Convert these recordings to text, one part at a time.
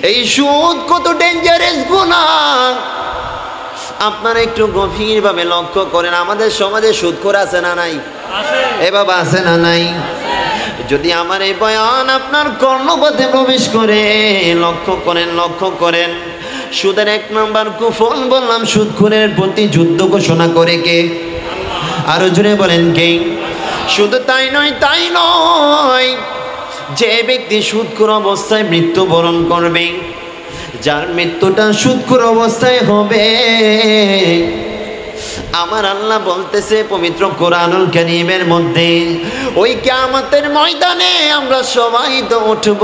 এই সুদ কত ডেঞ্জারাস গুনাহ। আপনারা একটু গভীরভাবে লক্ষ্য করেন, আমাদের সমাজে সুদখোর আছে না নাই? এ বাবা আছে না নাই? যদি আমার এই বয়ান আপনার কর্ণপথে প্রবেশ করে, লক্ষ্য করেন, লক্ষ্য করেন, সুদের 1 নম্বর কুফল বললাম, সুদখোরের প্রতি যুদ্ধ ঘোষণা করে কে? আরো জোরে বলেন কে? শুধু তাই নয়, তাই নয়, যে ব্যক্তি সুদখোর অবস্থায় মৃত্যুবরণ করবে, যার মৃত্যুটা সুদখোর অবস্থায় হবে, আমার আল্লাহ বলতেছে পবিত্র কোরআনুল কারীমের মধ্যে, ওই কিয়ামতের ময়দানে আমরা সবাই তো উঠব,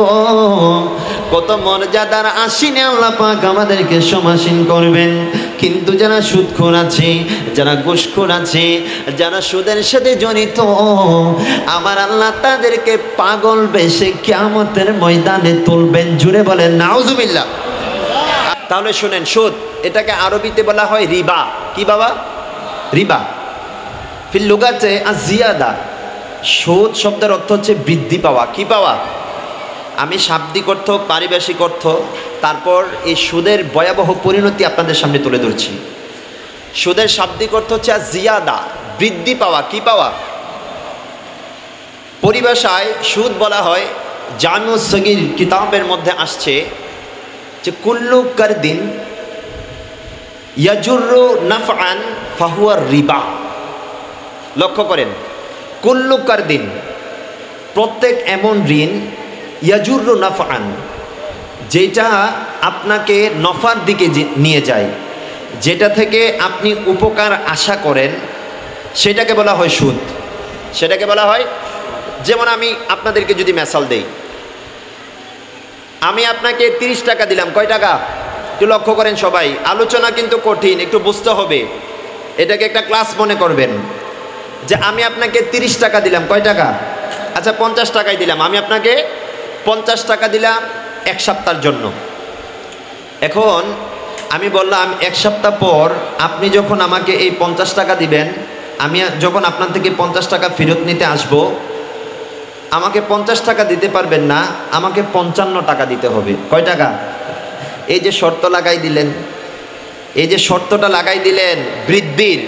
কত মর্যাদার আসীনে আল্লাহ পাক আমাদেরকে সমাসীন করবেন। কিন্তু যারা সুদখোর আছে, যারা ঘুষখোর আছে, যারা সুদের সাথে জড়িত, আমার আল্লাহ তাদেরকে পাগল বেশে কিয়ামতের ময়দানে তুলবেন। জুড়ে বলেন নাউজুবিল্লাহ। তাহলে শুনেন, সুদ এটাকে আরবিতে বলা হয় রিবা। কি বাবা? রিবা। ফিল লুগাতে আজিয়াদা। সুদ শব্দের অর্থ হচ্ছে বৃদ্ধি পাওয়া। কি পাওয়া? আমি শাব্দিক অর্থ, পারিভাষিক অর্থ, তারপর এই সুদের ভয়াবহ পরিণতি আপনাদের সামনে তুলে ধরছি। সুদের শাব্দিক অর্থ হচ্ছে আজিয়াদা, বৃদ্ধি পাওয়া। কি পাওয়া? পরিভাষায় সুদ বলা হয়, জামিউস সগীর কিতাবের মধ্যে আসছে যে কুল্লু কারদিন ইয়াজুরু নাফআন ফাহুয়া রিবা। লক্ষ্য করেন, কুল্লু কারদিন, প্রত্যেক এমন ঋণ, ইয়াজুরু নাফআন, যেটা আপনাকে নফার দিকে নিয়ে যায়, যেটা থেকে আপনি উপকার আশা করেন, সেটাকে বলা হয় সুদ। সেটাকে বলা হয়, যেমন আমি আপনাদেরকে যদি মেসাল দেই, আমি আপনাকে 30 টাকা দিলাম। কয় টাকা? একটু লক্ষ্য করেন সবাই, আলোচনা কিন্তু কঠিন, একটু বুঝতে হবে, এটাকে একটা ক্লাস মনে করবেন। যে আমি আপনাকে 30 টাকা দিলাম। কয় টাকা? আচ্ছা 50 টাকাই দিলাম। আমি আপনাকে 50 টাকা দিলাম 1 সপ্তাহের জন্য। এখন আমি বললাম 1 সপ্তাহ পর আপনি যখন আমাকে এই 50 টাকা দিবেন, আমি যখন আপনার থেকে 50 টাকা ফেরত নিতে আসব, আমাকে 50 টাকা দিতে পারবেন না, আমাকে 55 টাকা দিতে হবে। কয় টাকা? এই যে শর্ত লাগাই দিলেন, এই যে শর্তটা লাগাই দিলেন বৃদ্ধির,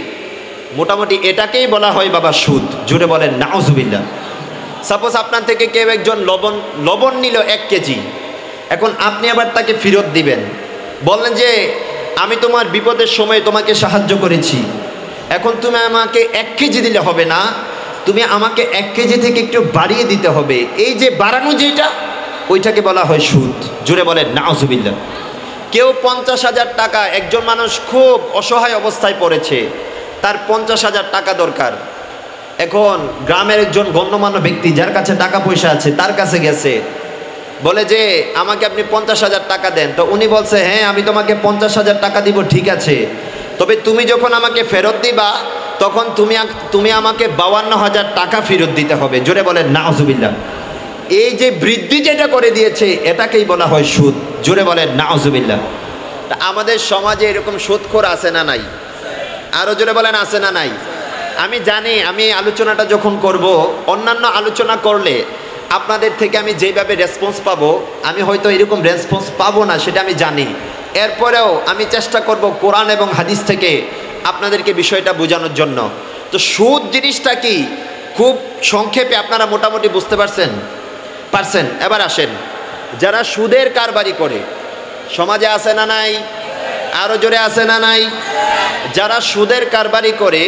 মোটামুটি এটাকেই বলা হয় বাবা সুদ। জুড়ে বলেন নাউজুবিল্লাহ। সাপোজ আপনার থেকে কেউ একজন লবণ নিল 1 কেজি, এখন আপনি আবার তাকে ফেরত দিবেন, বললেন যে আমি তোমার বিপদের সময় তোমাকে সাহায্য করেছি, এখন তুমি আমাকে 1 কেজি দিলে হবে না, তুমি আমাকে 1 কেজি থেকে একটু বাড়িয়ে দিতে হবে। এই যে বাড়ানো যেটা, ওইটাকে বলা হয় সুদ। জুড়ে বলেন নাউজুবিল্লাহ। কেউ 50,000 টাকা, একজন মানুষ খুব অসহায় অবস্থায় পড়েছে, তার 50,000 টাকা দরকার। এখন গ্রামের একজন গণ্যমান্য ব্যক্তি যার কাছে টাকা পয়সা আছে, তার কাছে গেছে, বলে যে আমাকে আপনি 50,000 টাকা দেন। তো উনি বলছে, হ্যাঁ আমি তোমাকে 50,000 টাকা দিব, ঠিক আছে, তবে তুমি যখন আমাকে ফেরত দিবা তখন তুমি আমাকে 52,000 টাকা ফেরত দিতে হবে। জোরে বলেন নাউজুবিল্লাহ। এই যে বৃদ্ধি যেটা করে দিয়েছে, এটাকেই বলা হয় সুদ। জোরে বলেন নাউজুবিল্লাহ। আমাদের সমাজে এরকম সুদখোর আছে না নাই? আরো জোরে বলেন আছে না নাই? আমি জানি, আমি আলোচনাটা যখন করব, অন্যান্য আলোচনা করলে আপনাদের থেকে আমি যেভাবে রেসপন্স পাবো, আমি হয়তো এরকম রেসপন্স পাবো না, সেটা আমি জানি। এরপরেও আমি চেষ্টা করব কোরআন এবং হাদিস থেকে আপনাদেরকে বিষয়টা বোঝানোর জন্য। তো সুদ জিনিসটা কি, খুব সংক্ষেপে আপনারা মোটামুটি বুঝতে পারছেন? এবার আসেন, যারা সুদের কারবারি করে সমাজে আছে না নাই? আরো জোরে আছে না নাই? যারা সুদের কারবারি করে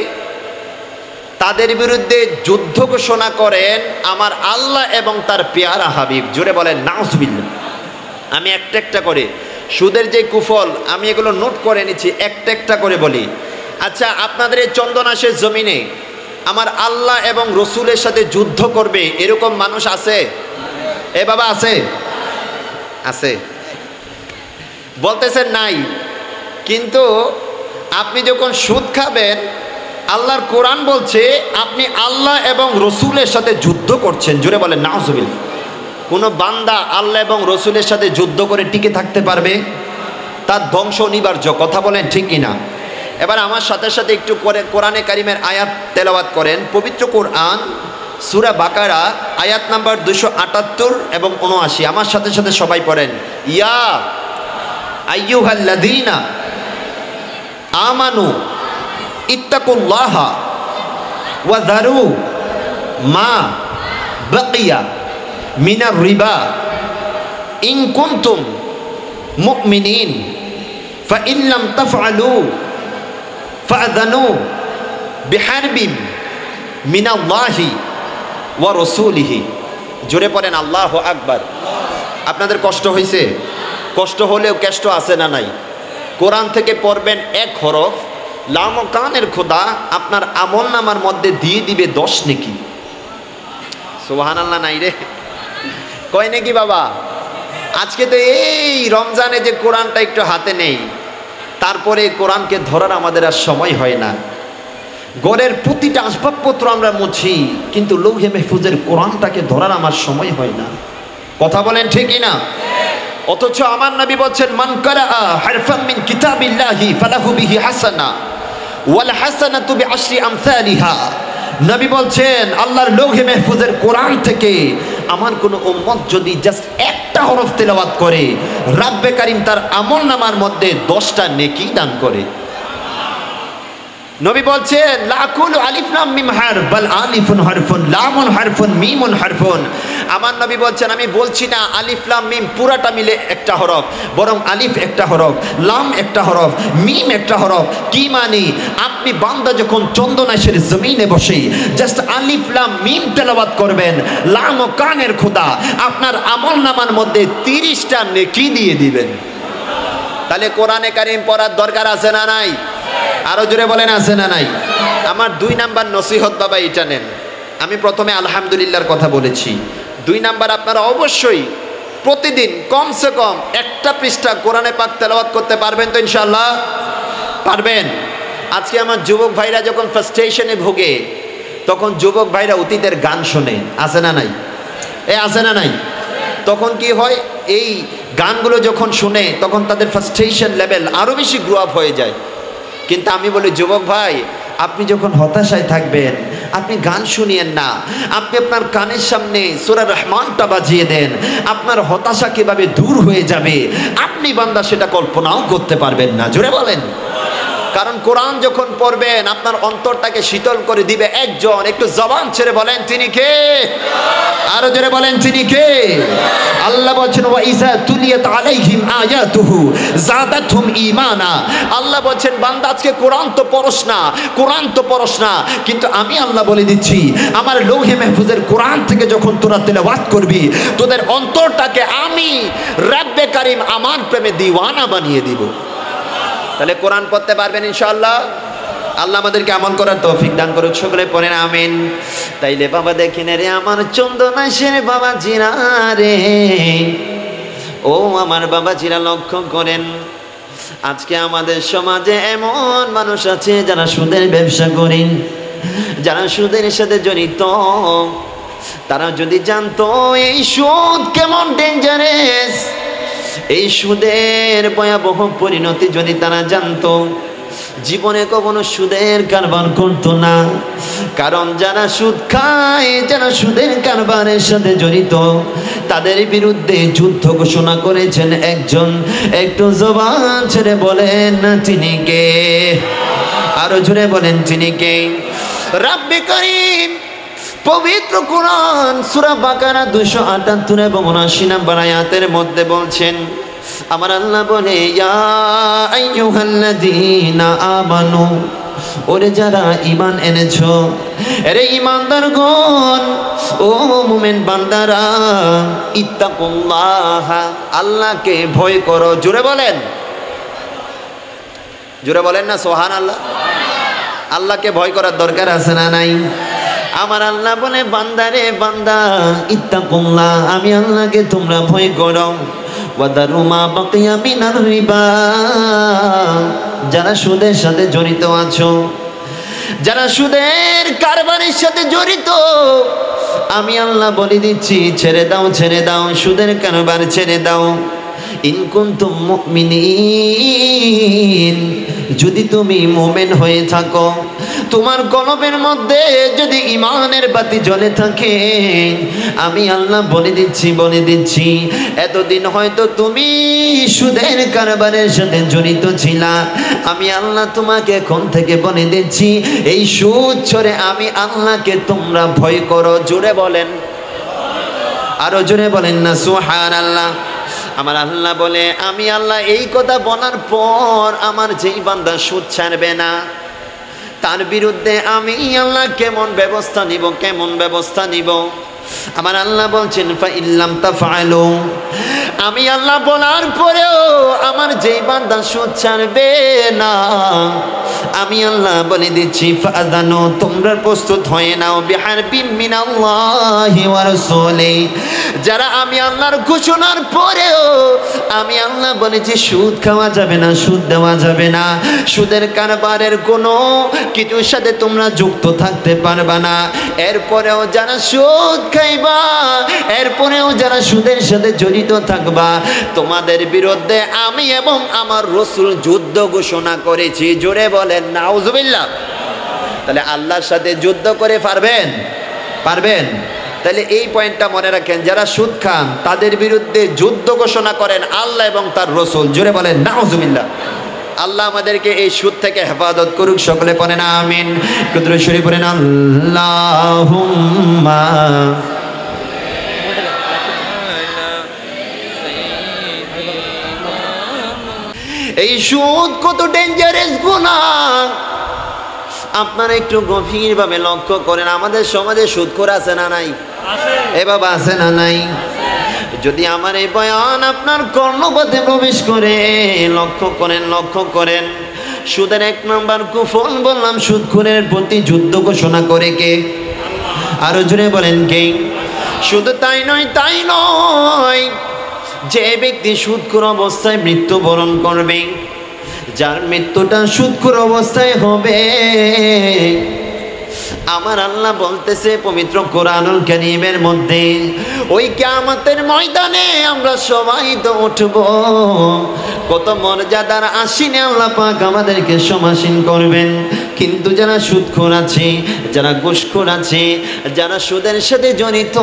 তাদের বিরুদ্ধে যুদ্ধ ঘোষণা করেন আমার আল্লাহ এবং তার পেয়ারা হাবিব। জোরে বলেন নাউজুবিল্লাহ। আমি একটা একটা করে সুদের যে কুফল, আমি এগুলো নোট করে নিচ্ছি, একটা একটা করে বলি। আচ্ছা, আপনাদের এই চন্দনাশের জমিনে আমার আল্লাহ এবং রসুলের সাথে যুদ্ধ করবে এরকম মানুষ আছে? এ বাবা আছে? আছে বলতেছেন নাই, কিন্তু আপনি যখন সুদ খাবেন, আল্লাহর কোরআন বলছে আপনি আল্লাহ এবং রসুলের সাথে যুদ্ধ করছেন। জোরে বলেন নাউজুবিল্লাহ। কোনো বান্দা আল্লাহ এবং রসুলের সাথে যুদ্ধ করে টিকে থাকতে পারবে? তার ধ্বংস অনিবার্য। কথা বলেন ঠিক কিনা? এবার আমার সাথে সাথে একটু করে কোরআনে কারিমের আয়াত তেলাওয়াত করেন। পবিত্র কোরআন সূরা বাকারা আয়াত নাম্বার 278 এবং 79। আমার সাথে সাথে সবাই পড়েন, ইয়া আইয়ুহাল্লাযীনা আমানু ইত্তাকুল্লাহা ওয়া যারু মা বাকিয়া মিনার রিবা ইন কুনতুম মুমিনিন ফাইন লাম তাফআলু ফাআযানু বিহারবিন মিনাল্লাহি ওয়া রাসূলিহি। জোরে পড়েন আল্লাহু আকবার। আপনাদের কষ্ট হয়েছে? কষ্ট হলেও কষ্ট আছে না নাই? কোরআন থেকে পড়বেন এক হরফ, লাম ও কানের খোদা আপনার আমলনামার মধ্যে দিয়ে দিবে 10 নেকি। সুবহানাল্লাহ নাই রে, কয় নাকি বাবা? আজকে তো এই রমজানে যে কোরআনটা একটু হাতে নেই, তারপরে কোরআনকে ধরার আমাদের আর সময় হয় না। ঘরের প্রতিটা আসবাবপত্র আমরা মুছি, কিন্তু লৌহে মাহফুজের কোরআনটাকে ধরার আমার সময় হয় না। কথা বলেন ঠিকই না? অথচ আমার নবী বলছেন, মান কারাআ হারফাম মিন কিতাবিল্লাহি ফালাহু বিহি হাসানা ওয়াল হাসানাতু বিআশরি আমসালিহা। নবী বলছেন, আল্লাহর লৌহে মাহফুজের কোরআন থেকে আমার কোন উম্মত যদি জাস্ট একটা হরফ তেলাওয়াত করে, রাব্বে কারীম তার আমলনামার মধ্যে 10টা নেকি দান করে। নবী বলছেন, লা আকুলু আলিফ লাম মিম হারফ বাল আলিফুন হারফুন লামুন হারফুন মিমুন হারফুন। আমার নবী বলছেন, আমি বলছি না আলিফ লাম মিম পুরাটা মিলে একটা হরফ, বরং আলিফ একটা হরফ, লাম একটা হরফ, মিম একটা হরফ। কি মানে? আপনি বান্দা যখন চন্দনাশের জমিনে বসে জাস্ট আলিফ লাম মিম তেলাওয়াত করবেন, লাম ও কানের খোদা আপনার আমলনামার মধ্যে 30টা নেকি দিয়ে দিবেন। তাহলে কোরআনে কারীম পড়ার দরকার আছে না নাই? আরো জোরে বলেন, আছে না নাই? আমার 2 নাম্বার নসিহত বাবা এটা নেন। আমি প্রথমে আলহামদুলিল্লাহর কথা বলেছি। 2 নাম্বার, আপনারা অবশ্যই প্রতিদিন কমসে কম একটা পৃষ্ঠা কোরআনে পাক তেলাওয়াত করতে পারবেন তো? ইনশাআল্লাহ পারবেন। আজকে আমার যুবক ভাইরা যখন ফ্রাস্ট্রেশনে ভোগে, তখন যুবক ভাইরা অতীতের গান শোনে, আছে না নাই? আছে না নাই? তখন কি হয়, এই গানগুলো যখন শুনে তখন তাদের ফ্রাস্ট্রেশন লেভেল আরো বেশি গ্রো আপ হয়ে যায়। কিন্তু আমি বলি, যুবক ভাই, আপনি যখন হতাশায় থাকবেন আপনি গান শুনিয়েন না, আপনি আপনার কানের সামনে সূরা রহমানটা বাজিয়ে দেন। আপনার হতাশা কিভাবে দূর হয়ে যাবে আপনি বান্দা সেটা কল্পনাও করতে পারবেন না। জোরে বলেন। কারণ কোরআন যখন পড়বেন আপনার অন্তরটাকে শীতল করে দিবে একজন। একটু জবান ছেড়ে বলেন, তিনি কে? আরো জোরে বলেন, তিনি কে? আল্লাহ বলছেন, ওয়া ইযা তুলিয়াত আলাইহিম আয়াতুহু যাদাতহুম ঈমানা। আল্লাহ বলছেন, বান্দা আজকে কোরআন তো পড়স না, কোরআন তো পড়স না, কিন্তু আমি আল্লাহ বলে দিচ্ছি, আমার লৌহে মাহফুজের কোরআন থেকে যখন তোরা তেলাওয়াত করবি, তোদের অন্তরটাকে আমি রাব্বে কারীম আমার প্রেমে দিওয়ানা বানিয়ে দিব। তাহলে কোরআন পড়তে পারবেন ইনশাআল্লাহ। আল্লাহ আমাদেরকে আমল করার তৌফিক দান করুক, সকলে পড়েন আমিন। তাইলে বাবা দেখেন রে আমার চন্দনাশের বাবা জিরা রে, ও আমার বাবা জিরা, লক্ষ্য করেন আজকে আমাদের সমাজে এমন মানুষ আছে যারা সুদের ব্যবসা করেন, যারা সুদের সাথে জড়িত। তারা যদি জানতো এই সুদ কেমন ডেঞ্জারাস, এই সুদের ভয়াবহ পরিণতি যদি তারা জানতো, জীবনে কখনো সুদের কারবার করতো না। কারণ যারা সুদ খায়, যারা সুদের কারবারের সাথে জড়িত, তাদের বিরুদ্ধে যুদ্ধ ঘোষণা করেছেন একজন। একটু জবান ছেড়ে বলেন না তিনি কে? আরো জোরে বলেন, তিনি কে? রাব্বে কারীম পবিত্র কোরআন সূরা বাকারা 278 এবং 79 নম্বর আয়াতের মধ্যে বলছেন, আমার আল্লাহ বলে, ইয়া আইয়ুহাল্লাযীনা আমানু, ওরে যারা ঈমান এনেছো, আরে ঈমানদারগণ, ও মুমিন বান্দারা, ইত্তাকুল্লাহ, আল্লাহকে ভয় করো। জোরে বলেন, জোরে বলেন না সুবহানাল্লাহ। আল্লাহকে ভয় করার দরকার আছে না নাই? আমার আল্লাহ বলে, বান্দারে বান্দা, ইত্তাকুল্লাহ, আমি আল্লাহকে তোমরা ভয় করো। ওয়াদারু মা বাকিয়া মিনার রিবা, যারা সুদের সাথে জড়িত আছো, যারা সুদের কারবারের সাথে জড়িত, আমি আল্লাহ বলে দিচ্ছি, ছেড়ে দাও, ছেড়ে দাও, সুদের কারবার ছেড়ে দাও। ইন কুনতুম মুমিনিন, যদি তুমি মুমিন হয়ে থাকো, তোমার কলবের মধ্যে যদি ঈমানের বাতি জ্বলে থাকে, আমি আল্লাহ বলে দিচ্ছি এতদিন হয়তো তুমি সুদের কারবারের সাথে জড়িত ছিলা, আমি আল্লাহ তোমাকে এখন থেকে বলে দিচ্ছি এই সুদ ছড়ে আমি আল্লাহকে তোমরা ভয় করো। জোরে বলেন, আরো জোরে বলেন না সুবহানাল্লাহ। আমার আল্লাহ বলে আমি আল্লাহ এই কথা বলার পর আমার যেই বান্দা সুদ ছাড়বে না তার বিরুদ্ধে আমি আল্লাহ কেমন ব্যবস্থা নিব। আমার আল্লাহ বলছেন ফা ইল্লাম তাফআলু, আমি আল্লাহ বলার পরেও আমার যেই বান্দা সুদ ছাড়বে না আমি আল্লাহ বলে দিচ্ছি ফাযানু, তোমরা প্রস্তুত হয়ে নাও বিহারবিম মিনাল্লাহি ওয়া রাসূলিহি। যারা আমি আল্লাহর ঘোষণার পরেও আমি আল্লাহ বলেছি সুদ খাওয়া যাবে না, সুদ দেওয়া যাবে না, সুদের কারবারের কোনো কিছুর সাথে তোমরা যুক্ত থাকতে পারবা না, এরপরেও যারা সুদ খাইবা, এরপরেও যারা সুদের সাথে জড়িত থাকবা, তোমাদের বিরুদ্ধে আমি এবং আমার রাসূল যুদ্ধ ঘোষণা করেছি। জোরে বলেন নাউজুবিল্লাহ। তাহলে আল্লাহর সাথে যুদ্ধ করে পারবেন? তাহলে এই পয়েন্টটা মনে রাখেন, যারা সুদ খান তাদের বিরুদ্ধে যুদ্ধ ঘোষণা করেন আল্লাহ এবং তার রাসূল। জোরে বলেন নাউজুবিল্লাহ। আল্লাহ আমাদেরকে এই সুদ থেকে হেফাজত করুক, সকলে পড়েন আমিন। কুদরত শরীফ পড়েন আল্লাহুম্মা। এই সুদ কত ডেঞ্জারাস গুনাহ আপনারা একটু গভীরভাবে লক্ষ্য করেন। আমাদের সমাজে সুদখোর আছে না নাই? এ বাবা আছে না নাই? যদি আমার এই বয়ান আপনার কর্ণপথে প্রবেশ করে, লক্ষ্য করেন সুদের এক নাম্বার কুফল বললাম, সুদখোরের প্রতি যুদ্ধ ঘোষণা করে কে? আরো জোরে বলেন কে? শুধু তাই নয়, যে ব্যক্তি সুদখোর অবস্থায় মৃত্যুবরণ করবে, যার মৃত্যুটা সুদখোর অবস্থায় হবে, আমার আল্লাহ বলতেছে পবিত্র কোরআনুল কারীমের মধ্যে, ওই কিয়ামতের ময়দানে আমরা সবাই তো উঠব, কত মর্যাদার আসীনে আল্লাহ পাক আমাদেরকে সমাসীন করবেন। কিন্তু যারা সুদখোর আছে, যারা ঘুষখোর আছে, যারা সুদের সাথে জড়িত,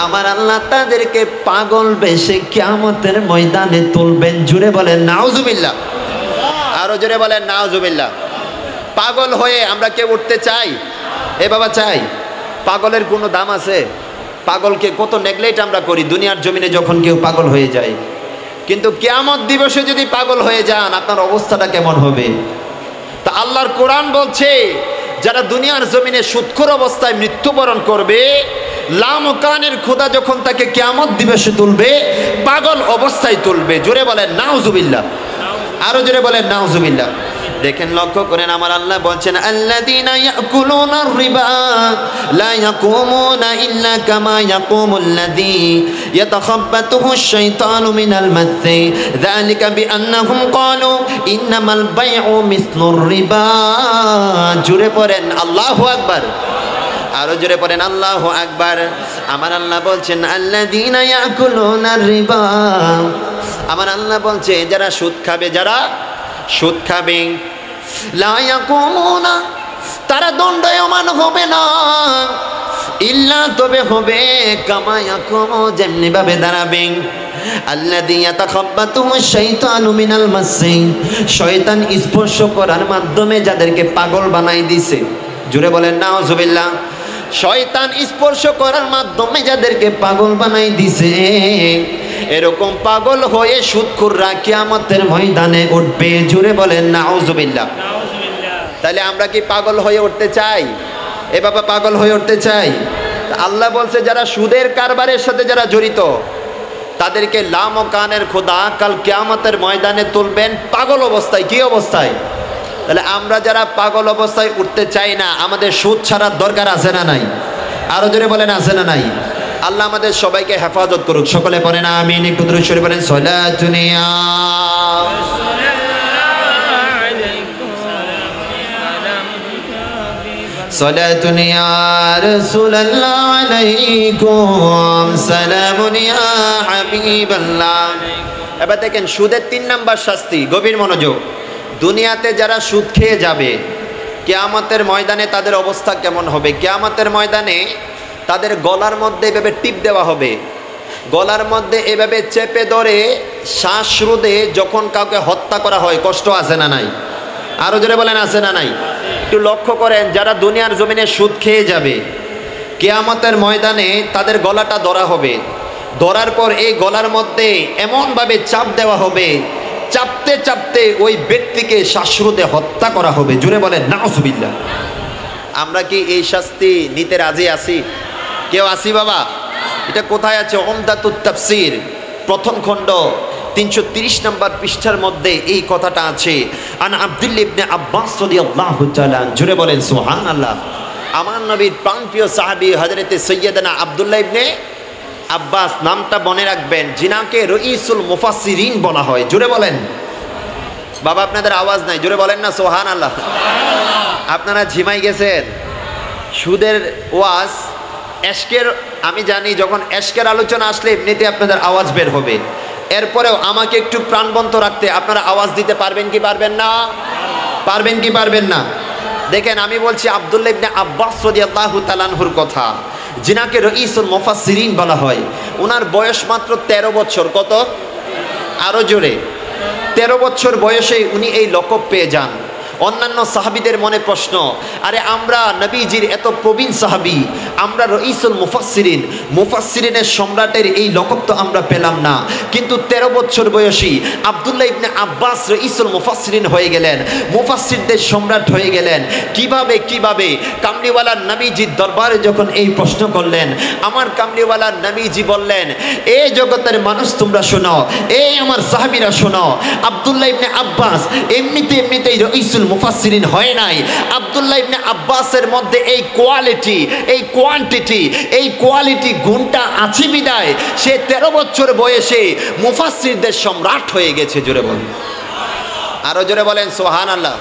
আমার আল্লাহ তাদেরকে পাগল বেশে কিয়ামতের ময়দানে তুলবেন। জুড়ে বলেন নাউজুবিল্লাহ। আরো জোরে বলেন নাউজুবিল্লাহ। পাগল হয়ে আমরা কেউ উঠতে চাই? এ বাবা চাই? পাগলের কোনো দাম আছে? পাগলকে কত নেগলেক্ট আমরা করি দুনিয়ার জমিনে যখন কেউ পাগল হয়ে যায়। কিন্তু কিয়ামত দিবসে যদি পাগল হয়ে যান আপনার অবস্থাটা কেমন হবে? তা আল্লাহর কোরআন বলছে যারা দুনিয়ার জমিনে সুদখোর অবস্থায় মৃত্যুবরণ করবে, লামকানের খোদা যখন তাকে কিয়ামত দিবসে তুলবে, পাগল অবস্থায় তুলবে। জোরে বলেন নাউজুবিল্লাহ। আরো জোরে বলেন নাউজুবিল্লাহ। দেখেন লক্ষ্য করেন, আমার আল্লাহ বলছেন আল্লাযীনা ইয়াকুলুনার রিবা লা ইয়াকুমুনা ইল্লা কামা ইয়াকুমুল্লাযী ইয়াতাখাব্বাতুহুশ শাইতানু মিনাল মাসসি যালিকা বিআন্নাহুম ক্বালু ইন্নামাল বাইউ মিসলুর রিবা। জোরে পড়েন আল্লাহু আকবার। আরো জোরে পড়েন আল্লাহু আকবার। আমার আল্লাহ বলছেন আল্লাযীনা ইয়াকুলুনার রিবা, আমার আল্লাহ বলছে যারা সুদ খাবে, যারা সুদ খাবে, লা ইয়াকুমুনা, তারা দণ্ডায়মান হবে না, ইল্লা, তবে হবে, কামা ইয়াকুমু, যেমনি ভাবে দাঁড়াবে, আল্লাযী ইয়াতাখাব্বাতুহুশ শাইতানু মিনাল মাসসি, শয়তান স্পর্শ করার মাধ্যমে যাদেরকে পাগল বানাই দিছে। জোরে বলেন নাউজুবিল্লাহ। শয়তান স্পর্শ করার মাধ্যমে যাদেরকে পাগল বানাই দিছে, এরকম পাগল হয়ে সুদখোররা কিয়ামতের ময়দানে উঠবে। জোরে বলেন নাউজুবিল্লাহ। তাহলে আমরা কি পাগল হয়ে উঠতে চাই? এ বাবা পাগল হয়ে উঠতে চাই? আল্লাহ বলছে যারা সুদের কারবারের সাথে যারা জড়িত তাদেরকে লামকানের খোদা কাল কিয়ামতের ময়দানে তুলবেন পাগল অবস্থায়। কি অবস্থায়? তাহলে আমরা যারা পাগল অবস্থায় উঠতে চাই না, আমাদের সুদ ছাড়ার দরকার আছে না নাই? আরো জোরে বলেন আছে না নাই? আল্লাহ আমাদের সবাইকে হেফাজত করুক, সকলে পড়েন আমিন। একটু দরুদ শরীফ পড়েন সালাতুন ইয়া সালাতুন ইয়া রাসূলুল্লাহ আলাইকুম সালামুন ইয়া হাবিবাল্লাহ। এবার দেখেন সুদের 3 নাম্বার শাস্তি, গভীর মনোযোগ। দুনিয়াতে যারা সুদ খেয়ে যাবে কিয়ামতের ময়দানে তাদের অবস্থা কেমন হবে? কিয়ামতের ময়দানে তাদের গলার মধ্যে এভাবে টিপ দেওয়া হবে, গলার মধ্যে এভাবে চেপে ধরে শ্বাস রোধে যখন কাউকে হত্যা করা হয় কষ্ট আছে না নাই? আরো জোরে বলেন আছে না নাই? একটু লক্ষ্য করেন, যারা দুনিয়ার জমিনে সুদ খেয়ে যাবে কিয়ামতের ময়দানে তাদের গলাটা ধরা হবে, ধরার পর এই গলার মধ্যে এমনভাবে চাপ দেওয়া হবে, চাপতে চাপতে ওই ব্যক্তিকে শ্বাসরোধে হত্যা করা হবে। জোরে বলেন নাউজুবিল্লাহ। আমরা কি এই শাস্তি নিতে রাজি আছি? কেউ আসি বাবা? এটা কোথায় আছে? উমদাতুত তাফসীর প্রথম খণ্ড 330 নম্বর পৃষ্ঠার মধ্যে এই কথাটা আছে। আন আব্দুল্লাহ ইবনে আব্বাস রাদিয়াল্লাহু তাআলা, জোরে বলেন সুবহানাল্লাহ। আমার নবীর প্রাণপ্রিয় সাহাবী হযরতে সাইয়্যিদানা আব্দুল্লাহ ইবনে আব্বাস, নামটা মনে রাখবেন, যিনাকে রঈসুল মুফাসসিরিন বলা হয়। জোরে বলেন বাবা, আপনাদের আওয়াজ নাই, জোরে বলেন না সুবহানাল্লাহ। আপনারা ঝিমাই গেছেন। সুদের ওয়াজ এশকের, আমি জানি যখন এশকের আলোচনা আসলে এমনিতে আপনাদের আওয়াজ বের হবে, এরপরেও আমাকে একটু প্রাণবন্ত রাখতে আপনারা আওয়াজ দিতে পারবেন কি পারবেন না? পারবেন কি পারবেন না? দেখেন, আমি বলছি আব্দুল্লাহ ইবনে আব্বাস রাদিয়াল্লাহু তাআলা আনহুর কথা, যিনাকে রঈসুল মুফাসসিরিন বলা হয়। ওনার বয়স মাত্র 13 বছর। কত? আরো জোরে। 13 বছর বয়সে উনি এই লকব পেয়ে যান। অন্যান্য সাহাবীদের মনে প্রশ্ন, আরে আমরা নবীজির এত প্রবীণ সাহাবী, আমরা রঈসুল মুফাসসিরিন, মুফাসসিরিনের সম্রাটের এই লকব তো আমরা পেলাম না, কিন্তু 13 বছর বয়সী আব্দুল্লাহ ইবনে আব্বাস রঈসুল মুফাসসিরিন হয়ে গেলেন, মুফাসসিরদের সম্রাট হয়ে গেলেন কিভাবে? কিভাবে? কামলিওয়ালা নবীজির দরবারে যখন এই প্রশ্ন করলেন, আমার কামলিওয়ালা নবীজি বললেন, এই জগতের মানুষ তোমরা শোনো, এই আমার সাহাবীরা শোনো, আব্দুল্লাহ ইবনে আব্বাস এমনিতেই রঈসুল মুফাসসিরিন হয় নাই। আব্দুল্লাহ ইবনে আব্বাসের মধ্যে এই কোয়ালিটি, এই কোয়ান্টিটি, এই কোয়ালিটি গুণটা আছে বিদায় সে 13 বছর বয়সে মুফাসসিরদের সম্রাট হয়ে গেছে। জোরে বলেন, আরো জোরে বলেন সুবহানাল্লাহ।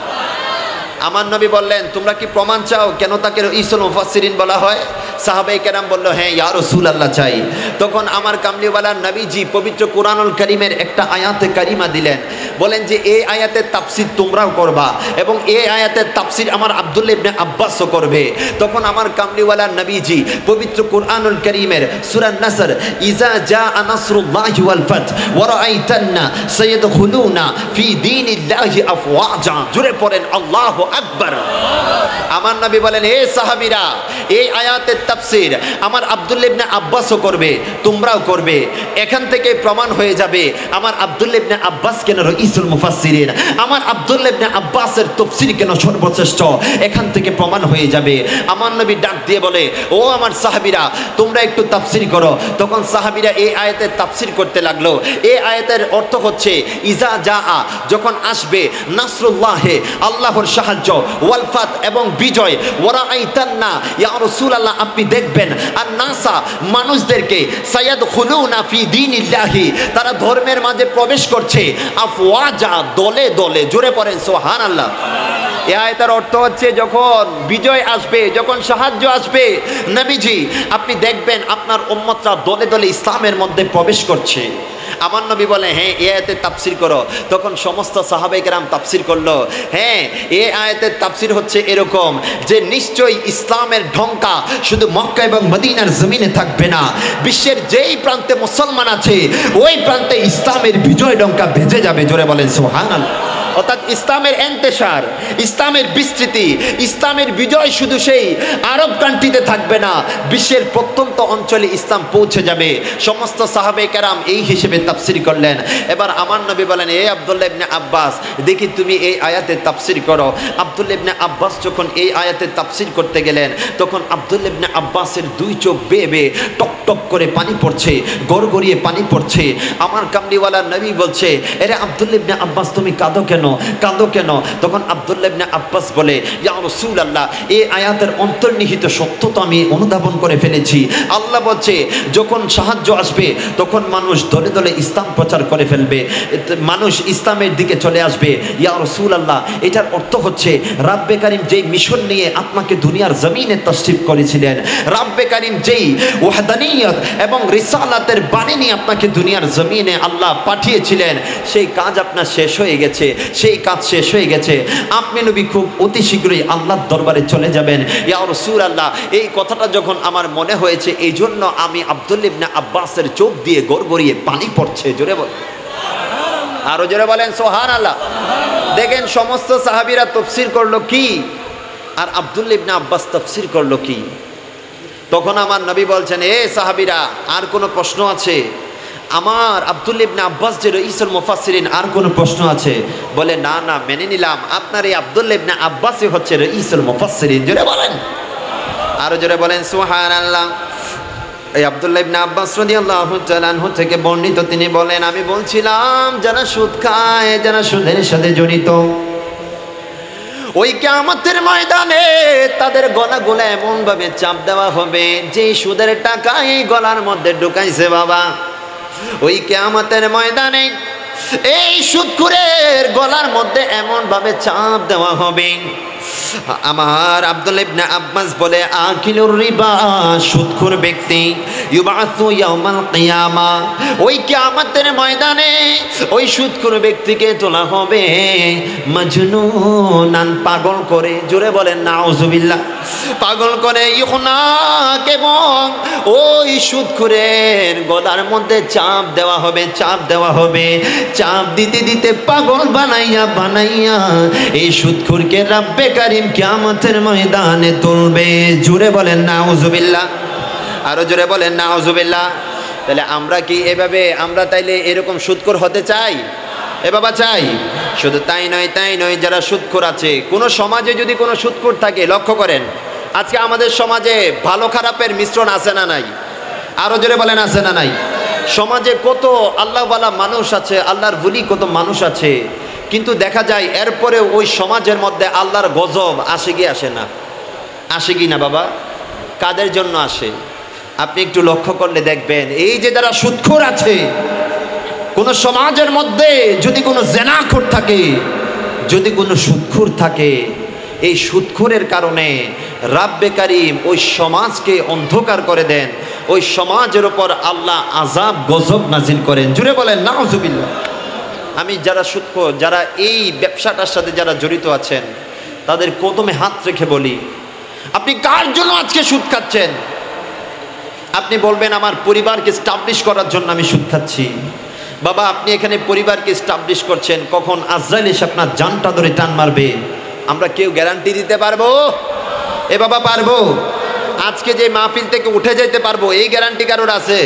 আমার নবী বললেন, তোমরা কি প্রমাণ চাও কেন তাকে রঈসুল মুফাসসিরিন বলা হয়? সাহাবায়ে কেরাম বলল, হ্যাঁ ইয়া রাসূলুল্লাহ চাই। তখন আমার কামলিওয়ালা নবীজি পবিত্র কোরআনুল কারীমের একটা আয়াতে কারিমা দিলেন, বলেন যে এই আয়াতের তাফসীর তোমরাও করবা এবং এই আয়াতের তাফসীর আমার আব্দুল্লাহ ইবনে আব্বাসও করবে। তখন আমার কামলিওয়ালা নবীজি পবিত্র কোরআনুল কারীমের সূরা নাসর, ইজা জাআ নাসরুল্লাহি ওয়াল ফাত ওয়া রাআইতান্না সায়াদখুলুনা ফি দীনিল্লাহি আফওয়াজা, জোরে পড়েন আল্লাহু আকবার। আমার নবী বলেন, হে সাহাবীরা, এই আয়াতের তাফসীর আমার আব্দুল্লাহ ইবনে আব্বাসও করবে, তোমরাও করবে। এখান থেকে প্রমাণ হয়ে যাবে আমার আব্দুল্লাহ ইবনে আব্বাস কেন রঈসুল মুফাসসিরিন, আমার আব্দুল্লাহ ইবনে আব্বাসের তাফসীর কেন সর্বশ্রেষ্ঠ, এখান থেকে প্রমাণ হয়ে যাবে। আমার নবী ডাক দিয়ে বলে, ও আমার সাহাবীরা, তোমরা একটু তাফসীর করো। তখন সাহাবীরা এই আয়াতের তাফসীর করতে লাগলো। এই আয়াতের অর্থ হচ্ছে, ইজা জাআ, যখন আসবে, নাসরুল্লাহে, আল্লাহর সাহায্য, ওয়াল ফাত, এবং বিজয়, ওয়া রাআইতান্না, ইয়া রাসূলুল্লাহ আপনি দেখবেন, আর নাসা, মানুষদেরকে, সায়াদখুলুনা ফি দীনিল্লাহি, তারা ধর্মের মাঝে প্রবেশ করছে, আফওয়াজা, দলে দলে। জোরে পড়েন সুবহানাল্লাহ। এই আয়াতের অর্থ হচ্ছে, যখন বিজয় আসবে, যখন সাহায্য আসবে, নবীজি আপনি দেখবেন আপনার উম্মতরা দলে দলে ইসলামের মধ্যে প্রবেশ করছে। আমার নবী বলে, হ্যাঁ এই আয়াতের তাফসীর করো। তখন সমস্ত সাহাবায়ে কেরাম তাফসীর করলো। হ্যাঁ, এই আয়াতের তাফসীর হচ্ছে এরকম যে নিশ্চয়ই ইসলামের ঢঙ্কা শুধু মক্কা এবং মদিনার জমিনে থাকবে না, বিশ্বের যেই প্রান্তে মুসলমান আছে ওই প্রান্তে ইসলামের বিজয় ডঙ্কা বেজে যাবে। জোরে বলেন সুবহানাল্লাহ। অর্থাৎ ইসলামের এন্তেশার, ইসলামের বিস্তৃতি, ইসলামের বিজয় শুধু সেই আরব কান্ট্রিতে থাকবে না, বিশ্বের প্রত্যন্ত অঞ্চলে ইসলাম পৌঁছে যাবে। সমস্ত সাহাবায়ে কেরাম এই হিসেবে তাফসীর করলেন। এবার আমার নবী বলেন, এ আব্দুল্লাহ ইবনে আব্বাস, দেখি তুমি এই আয়াতের তাফসীর করো। আব্দুল্লাহ ইবনে আব্বাস যখন এই আয়াতের তাফসীর করতে গেলেন, তখন আব্দুল্লাহ ইবনে আব্বাসের দুই চোখ বেয়ে বেয়ে টক টক করে পানি পড়ছে, গড়গড়িয়ে পানি পড়ছে। আমার কামলিওয়ালা নবী বলছে, এরে আব্দুল্লাহ ইবনে আব্বাস, তুমি কাঁদো কেন, কাঁদো কেন? তখন আব্দুল্লাহ ইবনে আব্বাস বলে, ইয়া রাসূলুল্লাহ, এই আয়াতের অন্তর্নিহিত সত্য তো আমি অনুধাবন করে ফেলেছি। আল্লাহ বলছে, যখন সাহায্য আসবে তখন মানুষ দলে দলে ইসলাম প্রচার করে ফেলবে, মানুষ ইসলামের দিকে চলে আসবে। ইয়া রাসূলুল্লাহ, এটার অর্থ হচ্ছে রাব্বে কারীম যেই মিশন নিয়ে আপনাকে দুনিয়ার জমিনে তাশরীফ করেছিলেন, রাব্বে কারীম যেই ওয়াহদানিয়ত এবং রিসালাতের বাণী নিয়ে আপনাকে দুনিয়ার জমিনে আল্লাহ পাঠিয়েছিলেন, সেই কাজ আপনার শেষ হয়ে গেছে। সেই কাজ শেষ হয়ে গেছে, আপনি নবী খুব অতি শীঘ্রই আল্লাহর দরবারে চলে যাবেন। ইয়া রাসূলুল্লাহ, এই কথাটা যখন আমার মনে হয়েছে, এই জন্য আমি আব্দুল্লাহ ইবনে আব্বাসের চোখ দিয়ে গড়গড়িয়ে পানি পড়ছে। জোরে বল, আরো জোরে বলেন সুবহানাল্লাহ। দেখেন সমস্ত সাহাবীরা তাফসীর করলো কি, আর আব্দুল্লাহ ইবনে আব্বাস তাফসীর করলো কি। তখন আমার নবী বলছেন, এ সাহাবীরা, আর কোনো প্রশ্ন আছে? আমার আব্দুল্লাহ ইবনে আব্বাস যে রঈসুল মুফাসসিরিন, আর কোনো প্রশ্ন আছে? বলে, না না, মেনে নিলাম আপনার এই আব্দুল্লাহ ইবনে আব্বাসই হচ্ছে রঈসুল মুফাসসিরিন। জোরে বলেন, আরো জোরে বলেন সুবহানাল্লাহ। এই আব্দুল্লাহ ইবনে আব্বাস রাদিয়াল্লাহু তাআলা আনহু থেকে বর্ণিত, তিনি বলেন, আমি বলছিলাম যারা সুদ খায়, যারা সুদের সাথে জড়িত, ওই কিয়ামতের ময়দানে তাদের গলাগুলো এমন ভাবে চাপ দেওয়া হবে যে সুদের টাকা এই গলার মধ্যে ঢুকাইছে বাবা, ওই কিয়ামতের ময়দানে এই সুদখোরের গলার মধ্যে এমন ভাবে চাপ দেওয়া হবে। আমার আব্দুল্লাহ ইবনে আব্বাস বলে, আকিলুর রিবা, সুদখোর ব্যক্তি, ইউবাসু ইয়াউমাল কিয়ামা, ওই কিয়ামতের ময়দানে ওই সুদখোর ব্যক্তিকে তোলা হবে মাজনুনান, পাগল করে। জোরে বলেন নাউজুবিল্লাহ। পাগল করে, ইখনাক, এবং ওই সুদখোরের গলার মধ্যে চাপ দেওয়া হবে, চাপ দেওয়া হবে। চাপ দিতে দিতে পাগল বানাইয়া বানাইয়া এই সুদখোরকে রাব্বে কারীম কিয়ামতের ময়দানে তুলবে। জোরে বলেন নাউজুবিল্লাহ, আরো জোরে বলেন নাউজুবিল্লাহ। তাহলে আমরা কি এভাবে, আমরা তাইলে এরকম সুদখোর হতে চাই? এ বাবা চাই? শুধু তাই নয়, তাই নয়, যারা সুদখোর আছে, কোনো সমাজে যদি কোনো সুদখোর থাকে, লক্ষ্য করেন আজকে আমাদের সমাজে ভালো খারাপের মিশ্রণ আছে না নাই? আরো জোরে বলেন আছে না নাই? সমাজে কত আল্লাহওয়ালা মানুষ আছে, আল্লাহর ওলি কত মানুষ আছে, কিন্তু দেখা যায় এরপরে ওই সমাজের মধ্যে আল্লাহর গজব আসে কি আসে না? আসে কি না বাবা? কাদের জন্য আসে? আপনি একটু লক্ষ্য করলে দেখবেন, এই যে যারা সুদখোর আছে, কোন সমাজের মধ্যে যদি কোনো জেনাখোর থাকে, যদি কোনো সুদখোর থাকে, এই সুদখোরের কারণে রাব্বে কারীম ওই সমাজকে অন্ধকার করে দেন, ওই সমাজের উপর আল্লাহ আযাব গজব নাজিল করেন। জুড়ে বলেন নাউজুবিল্লাহ। আমি যারা সুদখোর, যারা এই ব্যবসাটার সাথে যারা জড়িত আছেন, তাদের কদমে হাত রেখে বলি, আপনি কার জন্য আজকে সুদ খাচ্ছেন? আপনি বলবেন আমার পরিবারকে স্টাবলিশ করার জন্য আমি সুদ খাচ্ছি। বাবা, আপনি এখানে পরিবারকে স্টাবলিশ করছেন, কখন আজরাইল এসে আপনার জানটা ধরে টান মারবে আমরা কেউ গ্যারান্টি দিতে পারবো? এ বাবা পারবো? আজকে যে মাহফিল থেকে উঠে যেতে পারবো এই গ্যারান্টি কারোর আছে?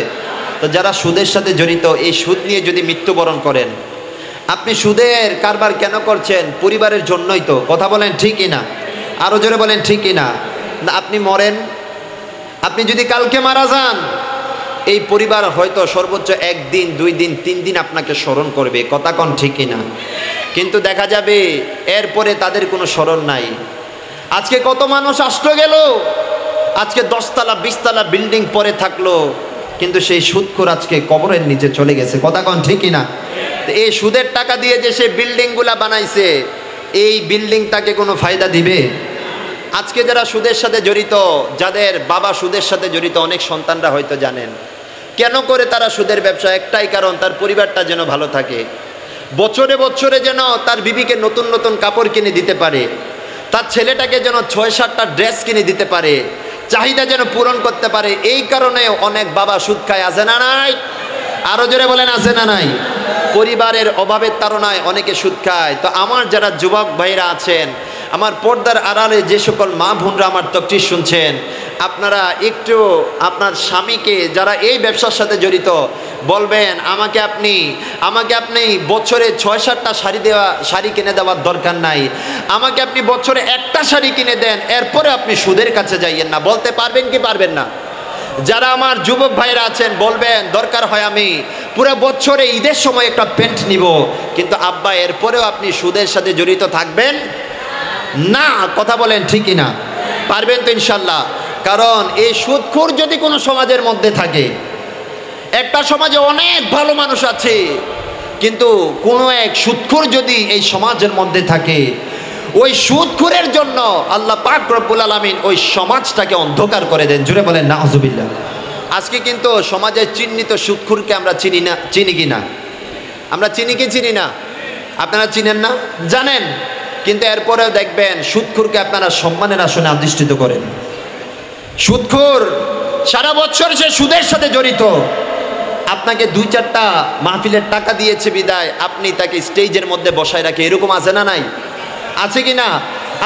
তো যারা সুদের সাথে জড়িত, এই সুদ নিয়ে যদি মৃত্যুবরণ করেন, আপনি সুদের কারবার কেন করছেন? পরিবারের জন্যই তো। কথা বলেন ঠিকই না? আরো জোরে বলেন ঠিকই না? না, আপনি মরেন, আপনি যদি কালকে মারা যান, এই পরিবার হয়তো সর্বোচ্চ 1 দিন 2 দিন 3 দিন আপনাকে স্মরণ করবে। কথা কন ঠিকই না? কিন্তু দেখা যাবে এরপরে তাদের কোনো স্মরণ নাই। আজকে কত মানুষ আসলো গেল, আজকে 10 তলা 20 তলা বিল্ডিং পরে থাকলো, কিন্তু সেই সুদখোর আজকে কবরের নিচে চলে গেছে। কথা কন ঠিকই না? এই সুদের টাকা দিয়ে যে সে বিল্ডিংগুলা বানাইছে, এই বিল্ডিং তাকে কোনো ফায়দা দিবে? আজকে যারা সুদের সাথে জড়িত, যাদের বাবা সুদের সাথে জড়িত, অনেক সন্তানরা হয়তো জানেন কেন করে তারা সুদের ব্যবসা। একটাই কারণ, তার পরিবারটা যেন ভালো থাকে, বছরে বছরে যেন তার বিবিকে নতুন নতুন কাপড় কিনে দিতে পারে, তার ছেলেটাকে যেন 6-7টা ড্রেস কিনে দিতে পারে, চাহিদা যেন পূরণ করতে পারে। এই কারণে অনেক বাবা সুদ খায়। আছে না নাই? আরো জোরে বলেন আছে না নাই? পরিবারের অভাবের তাড়নায় অনেকে সুদ খায়। তো আমার যারা যুবক ভাইরা আছেন, আমার পর্দার আড়ালে যে সকল মা বোনরা আমার তকরির শুনছেন, আপনারা একটু আপনার স্বামীকে, যারা এই ব্যবসার সাথে জড়িত, বলবেন আমাকে আপনি বছরে 6-7টা শাড়ি কিনে দেওয়ার দরকার নাই, আমাকে আপনি বছরে একটা শাড়ি কিনে দেন, এরপরে আপনি সুদের কাছে যাইয়েন না। বলতে পারবেন কি পারবেন না? যারা আমার যুবক ভাইরা আছেন, বলবেন দরকার হয় আমি পুরো বছরে ঈদের সময় একটা প্যান্ট নিব, কিন্তু আব্বা এরপরেও আপনি সুদের সাথে জড়িত থাকবেন না। কথা বলেন ঠিকই না? পারবেন তো ইনশাল্লাহ? কারণ এই সুদখোর যদি কোনো সমাজের মধ্যে থাকে, একটা সমাজে অনেক ভালো মানুষ আছে, কিন্তু কোনো এক সুদখোর যদি এই সমাজের মধ্যে থাকে, ওই সুদখোরের জন্য আল্লাহ পাক রব্বুল আলামিন ওই সমাজটাকে অন্ধকার করে দেন। জুড়ে বলেন নাউজুবিল্লাহ। আজকে কিন্তু সমাজের চিহ্নিত সুদখোরকে আমরা চিনি না, চিনি কি না? আমরা চিনি কি চিনি না? আপনারা চিনেন না, জানেন, কিন্তু এরপরেও দেখবেন সুদখোরকে আপনারা সম্মানের আসনে অধিষ্ঠিত করেন। সুদখোর সারা বছর সে সুদের সাথে জড়িত, আপনাকে 2-4টা মাহফিলের টাকা দিয়েছে বিদায় আপনি তাকে স্টেজের মধ্যে বসায় রাখে, এরকম আছে না নাই? আছে কি না?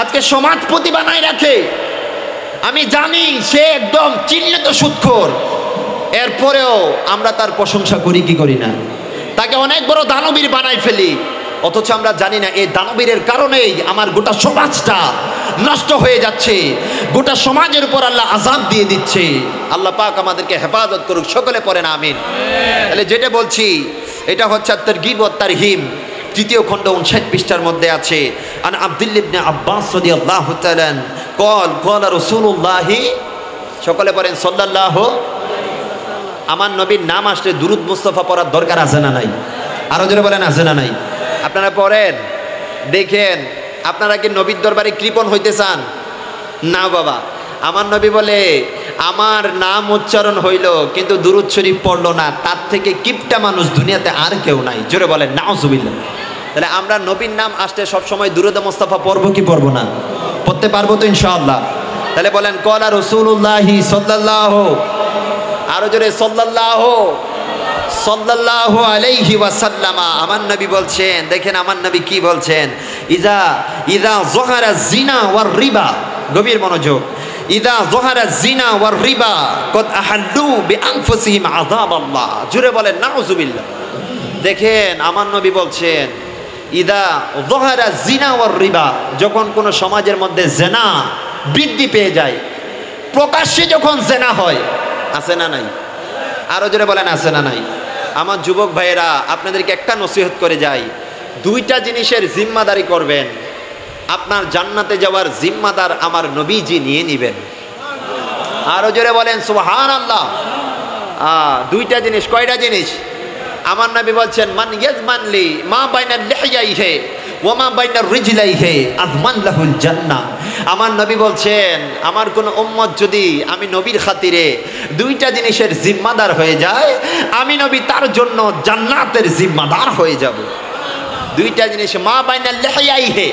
আজকে সমাজপতি বানায় রাখে। আমি জানি সে একদম চিহ্নিত সুদখোর, এরপরেও আমরা তার প্রশংসা করি কি করি না? তাকে অনেক বড় দানবীর বানাই ফেলি, অথচ আমরা জানি না এই দানবীরের কারণেই আমার গোটা সমাজটা নষ্ট হয়ে যাচ্ছে, গোটা সমাজের উপর আল্লাহ আযাব দিয়ে দিচ্ছে। আল্লাহ পাক আমাদেরকে হেফাজত করুক, সকলে পড়েন আমিন। তাহলে যেটা বলছি এটা হচ্ছে তারগীব ওয়া তারহিব, 3য় খণ্ড 59 পৃষ্ঠার মধ্যে আছে। আন আব্দুল্লাহ ইবনে আব্বাস রাদিয়াল্লাহু তাআলা ক্বালা রাসূলুল্লাহ, সকলে পড়েন সাল্লাল্লাহু। আমার নবীর নাম আসলে দুরূদ মুস্তাফা পড়ার দরকার আছে না নাই? আরো জোরে বলেন আছে না নাই? আপনারা পড়েন, দেখেন আপনারা কি নবীর দরবারে কৃপণ হইতে চান? না বাবা, আমার নবী বলে আমার নাম উচ্চারণ হইল কিন্তু দুরূদ শরীফ পড়লো না, তার থেকে কিপটা মানুষ দুনিয়াতে আর কেউ নাই। জোরে বলেন নাউজুবিল্লাহ। তাহলে আমরা নবীর নাম আসলে সবসময় দুরূদ মুস্তাফা পড়বো কি পড়বো না? পড়তে পারবো তো ইনশাআল্লাহ। তাহলে বলেন ক্বালা রাসূলুল্লাহি সাল্লাল্লাহু, আরো জোরে সাল্লাল্লাহু আলাইহি ওয়াসাল্লামা। আমার নবী বলছেন, দেখেন আমার নবী কি বলছেন, ইযা যাহারা জিনা ওয়ার রিবা, গভীর মনোযোগ, ইযা যাহারা জিনা ওয়ার রিবা কদ আহাল্লু বিআনফুসিহিম আযাবাল্লাহ। জোরে বলেন নাউজুবিল্লাহ। দেখেন আমার নবী বলছেন ইযা যাহারা জিনা ওয়ার রিবা, যখন কোন সমাজের মধ্যে জেনা বৃদ্ধি পেয়ে যায়, প্রকাশ্যে যখন জেনা হয়, আছে না নাই? আরো জোরে বলেন আছে না নাই? আমার যুবক ভাইয়েরা আপনাদেরকে একটা নসিহত করে যাই, 2টা জিনিসের জিম্মাদারি করবেন, আপনার জান্নাতে যাওয়ার জিম্মাদার আমার নবীজি নিয়ে নিবেন। আরো জোরে বলেন সুবহানাল্লাহ। 2টা জিনিস, কয়টা জিনিস? আমার নবী বলছেন মান ইয়াজমানলি মা বাইনা লিহইয়াইহি ওয়া মা বাইনা রিজলাইহি আযমান লাহুল জান্নাহ। আমার নবী বলছেন আমার কোন উম্মত যদি আমি নবীর খাতিরে 2টা জিনিসের জিম্মাদার হয়ে যায়, আমি নবী তার জন্য জান্নাতের জিম্মাদার হয়ে যাব। 2টা জিনিস, মা বাইনা লিহইয়াইহি,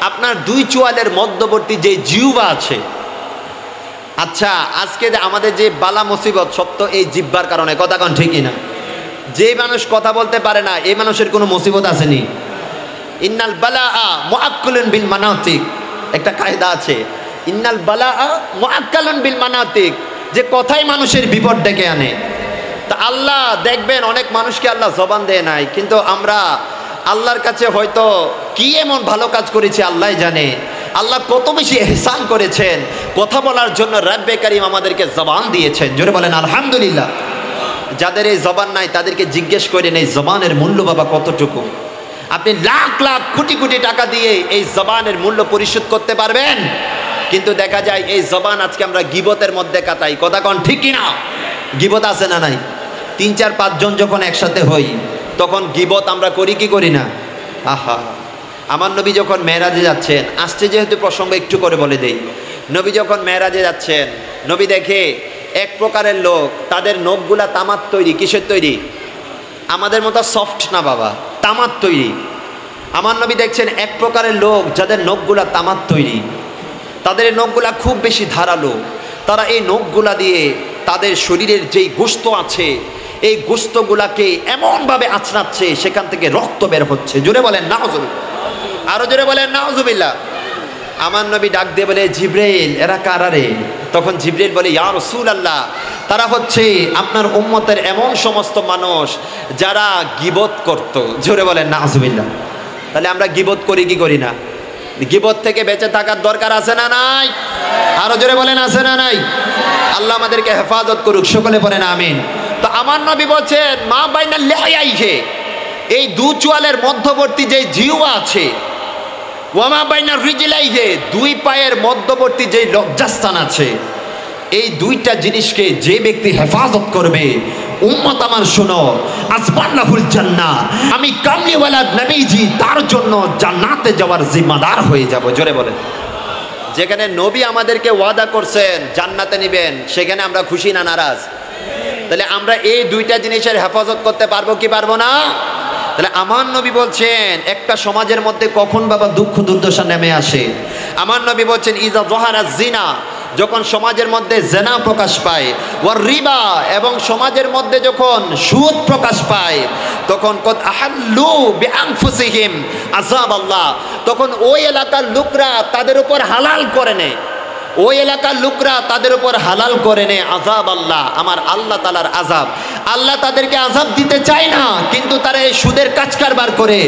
আপনার 2 চোয়ালের মধ্যবর্তী যে জিহ্বা আছে। আচ্ছা আজকে আমাদের যে বালা মুসিবত সব তো এই জিহ্বার কারণে, কথা কোন ঠিক না? যে মানুষ কথা বলতে পারে না এই মানুষের কোনো মুসিবত আসেনি। ইন্নাল বালাআ মুআক্কালুন বিল মানাতিক, একটা কায়দা আছে, ইন্নাল বালাআ মুআক্কালুন বিল মানাতিক, যে কথাই মানুষের বিপদ ডেকে আনে। তা আল্লাহ দেখবেন অনেক মানুষকে আল্লাহ জবান দেয় নাই, কিন্তু আমরা আল্লাহর কাছে হয়তো কি এমন ভালো কাজ করেছি আল্লাহ জানে, আল্লাহ কত বেশি ইহসান করেছেন, কথা বলার জন্য রব্বে কারীম আমাদেরকে জবান দিয়েছেন। জোরে বলেন আলহামদুলিল্লাহ। যাদের এই জবান নাই তাদেরকে জিজ্ঞেস করেন এই জবানের মূল্য বাবা কতটুকু। আপনি লাখ লাখ কোটি কোটি টাকা দিয়ে এই জবানের মূল্য পরিশোধ করতে পারবেন, কিন্তু দেখা যায় এই জবান আজকে আমরা গীবতের মধ্যে কাটাই। কথা কোন ঠিক কিনা? গীবত আছে না নাই? 3-4-5 জন যখন একসাথে হই তখন গীবত আমরা করি কি করি না? আহা, আমার নবী যখন মেরাজে যাচ্ছেন, আসছে যেহেতু প্রসঙ্গ একটু করে বলে দেই, নবী যখন মেরাজে যাচ্ছেন, নবী দেখে এক প্রকারের লোক, তাদের নখগুলা তামার তৈরি। কিসের তৈরি? আমাদের মতো সফট না বাবা, তামার তৈরি। আমার নবী দেখছেন এক প্রকারের লোক যাদের নখগুলা তামার তৈরি, তাদের নখগুলা খুব বেশি ধারালো, তারা এই নখগুলা দিয়ে তাদের শরীরের যেই গোশত আছে এই গোশতগুলাকে এমনভাবে আঁচড়াচ্ছে সেখান থেকে রক্ত বের হচ্ছে। জোরে বলেন নাউজুবিল্লাহ। আরো জোরে বলেন নাউজুবিল্লাহ। আমার নবী ডাক দিয়ে বলে জিবরাইল এরা কারা রে? তখন জিবরাইল বলে ইয়া রাসূলুল্লাহ, তারা হচ্ছে আপনার উম্মতের এমন সমস্ত মানুষ যারা গীবত করত। জোরে বলেন নাউজুবিল্লাহ। তাহলে আমরা গীবত করি কি করি না? গীবত থেকে বেঁচে থাকার দরকার আছে না নাই? আরো জোরে বলেন আছে না নাই? আল্লাহ আমাদেরকে হেফাজত করুক, সকলে বলেন আমিন। তো আমার নবী বলছেন মা বাইনা লিহইয়াইহি, এই 2 চোয়ালের মধ্যবর্তী যে জিহ্বা আছে, ওয়ামা বাইনা রিজলাইহি, 2 পায়ের মধ্যবর্তী যে লজ্জাস্থান আছে, এই 2টা জিনিসকে যে ব্যক্তি হেফাজত করবে, উম্মত আমার শোনো, আসবাল্লাহুল জান্নাহ, আমি কামলিওয়ালা নবীজি তার জন্য জান্নাতে যাওয়ার জিম্মাদার হয়ে যাব। জোরে বলেন। যেখানে নবী আমাদেরকে ওয়াদা করছেন জান্নাতে নেবেন, সেখানে আমরা খুশি না নারাজ? তাহলে আমরা এই 2টা জিনিসের হেফাজত করতে পারবো কি পারবো না? তাহলে আমার নবী বলছেন একটা সমাজের মধ্যে কখন বাবা দুঃখ দুর্দশা নেমে আসে। আমার নবী বলছেন ইজা যহারা জিনা, যখন সমাজের মধ্যে জেনা প্রকাশ পায়, ওয়ার রিবা, এবং সমাজের মধ্যে যখন সুদ প্রকাশ পায়, তখন কদ আহাল্লু বিআনফুসিহিম আযাব আল্লাহ, তখন ওই এলাকার লোকরা তাদের উপর হালাল করে নেয়, ওই এলাকার লোকরা তাদের উপর হালাল করে নেয় আযাব আল্লাহ, আমার আল্লাহ তাআলার আযাব। আল্লাহ তাদেরকে আযাব দিতে চায় না, কিন্তু তারা এই সুদের কাজ কারবার করে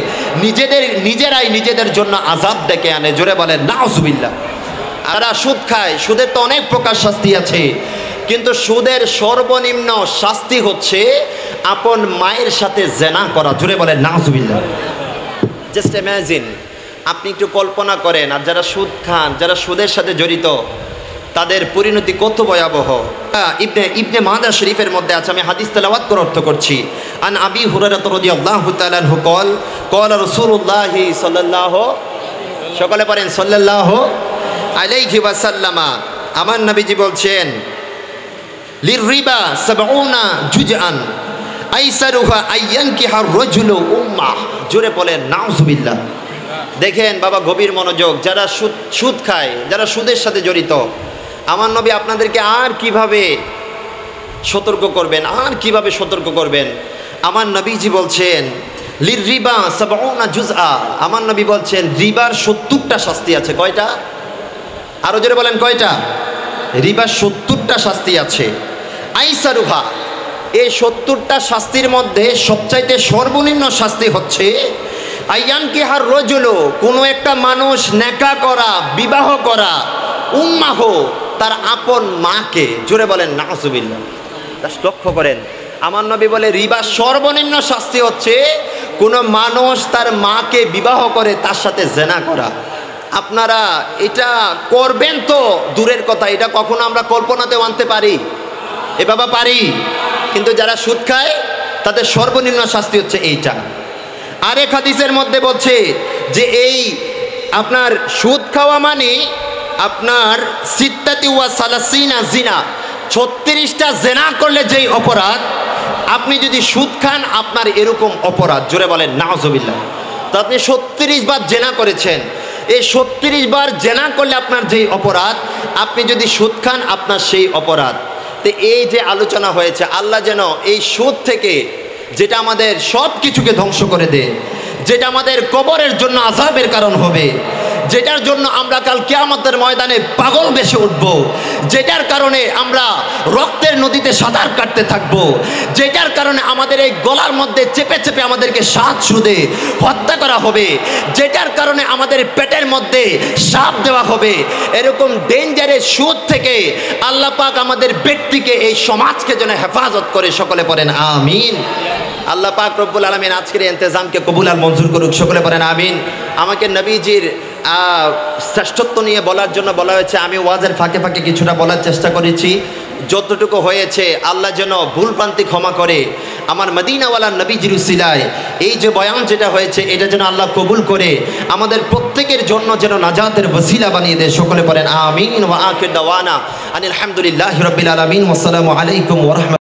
নিজেরাই নিজেদের জন্য আযাব ডেকে আনে। জোরে বলেন নাউজুবিল্লাহ। তারা সুদ খায়, সুদের তো অনেক প্রকার শাস্তি আছে, কিন্তু সুদের সর্বনিম্ন শাস্তি হচ্ছে আপন মায়ের সাথে জেনা করা। জোরে বলেন নাউজুবিল্লাহ। জাস্ট ইমাজিন, আপনি একটু কল্পনা করেন, আর যারা সুদ খান, যারা সুদের সাথে জড়িত, তাদের পরিণতি কত ভয়াবহ। ইবনে মাজাহ শরীফের মধ্যে আছে, আমি হাদিস তেলাওয়াত করে অর্থ করছি। আন আবি হুরায়রা রাদিয়াল্লাহু তাআলা আনহু قال قال রাসূলুল্লাহ সাল্লাল্লাহু, সকলে পড়েন সাল্লাল্লাহু আলাইহি ওয়াসাল্লাম, আমার নবীজি বলছেন লিররিবা 70 জুজআন আইসারুহা আইয়ানকিহা রাজুলু উম্মাহ। জোরে বলেন নাউজুবিল্লাহ। দেখেন বাবা, গভীর মনোযোগ। যারা সুদ খায়, যারা সুদের সাথে জড়িত, আমার নবী আপনাদেরকে আর কিভাবে সতর্ক করবেন, আর কিভাবে সতর্ক করবেন। আমার নবীজি বলছেন লিররিবা 70 জুজআ, আমার নবী বলছেন রিবার 70টা শাস্তি আছে। কয়টা? আরো জোরে বলেন কয়টা? রিবার 70টা শাস্তি আছে। আইসারুহা, এই 70টা শাস্তির মধ্যে সবচাইতে সর্বনিম্ন শাস্তি হচ্ছে আইয়ানকিহার রাজুলু, কোনো একটা মানুষ নেকা করা, বিবাহ করা, উম্মাহ, তার আপন মাকে। জোরে বলেন নাউজুবিল্লাহ। লক্ষ্য করেন, আমার নবী বলে রিবার সর্বনিম্ন শাস্তি হচ্ছে কোনো মানুষ তার মাকে বিবাহ করে, তার সাথে জেনা করা। আপনারা এটা করবেন তো দূরের কথা, এটা কখনো আমরা কল্পনাতেও আনতে পারি? এ বাবা পারি। কিন্তু যারা সুদ খায় তাদের সর্বনিম্ন শাস্তি হচ্ছে এইটা। আরেক হাদিসের মধ্যে বলছে যে এই আপনার সুদ খাওয়া মানে আপনার সিত্তাতি ওয়া সালাসিনা জিনা, 36টা জেনা করলে যেই অপরাধ, আপনি যদি সুদ খান আপনার এরকম অপরাধ। জোরে বলেন নাউজুবিল্লাহ। তো আপনি 36 বার জেনা করেছেন, এই 36 বার জেনা করলে আপনার যেই অপরাধ, আপনি যদি সুদ খান আপনার সেই অপরাধ। তো এই যে আলোচনা হয়েছে, আল্লাহ যেন এই সুদ থেকে, যেটা আমাদের সব কিছুকে ধ্বংস করে দেয়, যেটা আমাদের কবরের জন্য আযাবের কারণ হবে, যেটার জন্য আমরা কাল কিয়ামতের ময়দানে পাগল বেশে উঠব, যেটার কারণে আমরা রক্তের নদীতে সাঁতার কাটতে থাকব, যেটার কারণে আমাদের এই গলার মধ্যে চেপে চেপে আমাদেরকে শ্বাস সুদে হত্যা করা হবে, যেটার কারণে আমাদের পেটের মধ্যে সাপ দেওয়া হবে, এরকম ডেঞ্জারের সুদ থেকে আল্লাহ পাক আমাদের ব্যক্তিকে, এই সমাজকে যেন হেফাজত করে। সকলে পড়েন আমিন। আল্লাহ পাক রব্বুল আলামিন আজকের ইন্তজামকে কবুল আর মঞ্জুর করুক। সকলে পড়েন আমিন। আমাকে নবীজির শ্রেষ্ঠত্ব নিয়ে বলার জন্য বলা হয়েছে, আমি ওয়াজের ফাঁকে ফাঁকে কিছুটা বলার চেষ্টা করেছি, যতটুকু হয়েছে আল্লাহ যেন ভুল প্রান্তি ক্ষমা করে। আমার মদিনাওয়ালা নবীজির উসিলায় এই যে বয়ান যেটা হয়েছে, এটা যেন আল্লাহ কবুল করে আমাদের প্রত্যেকের জন্য যেন নাজাতের ওসিলা বানিয়ে দেয়। সকলে পড়েন আমিন। ওয়া আখির দাওয়ানা আনিল হামদুলিল্লাহি রাব্বিল আলামিন। ওয়াসসালামু আলাইকুম ওয়া রাহমাতুল্লাহ।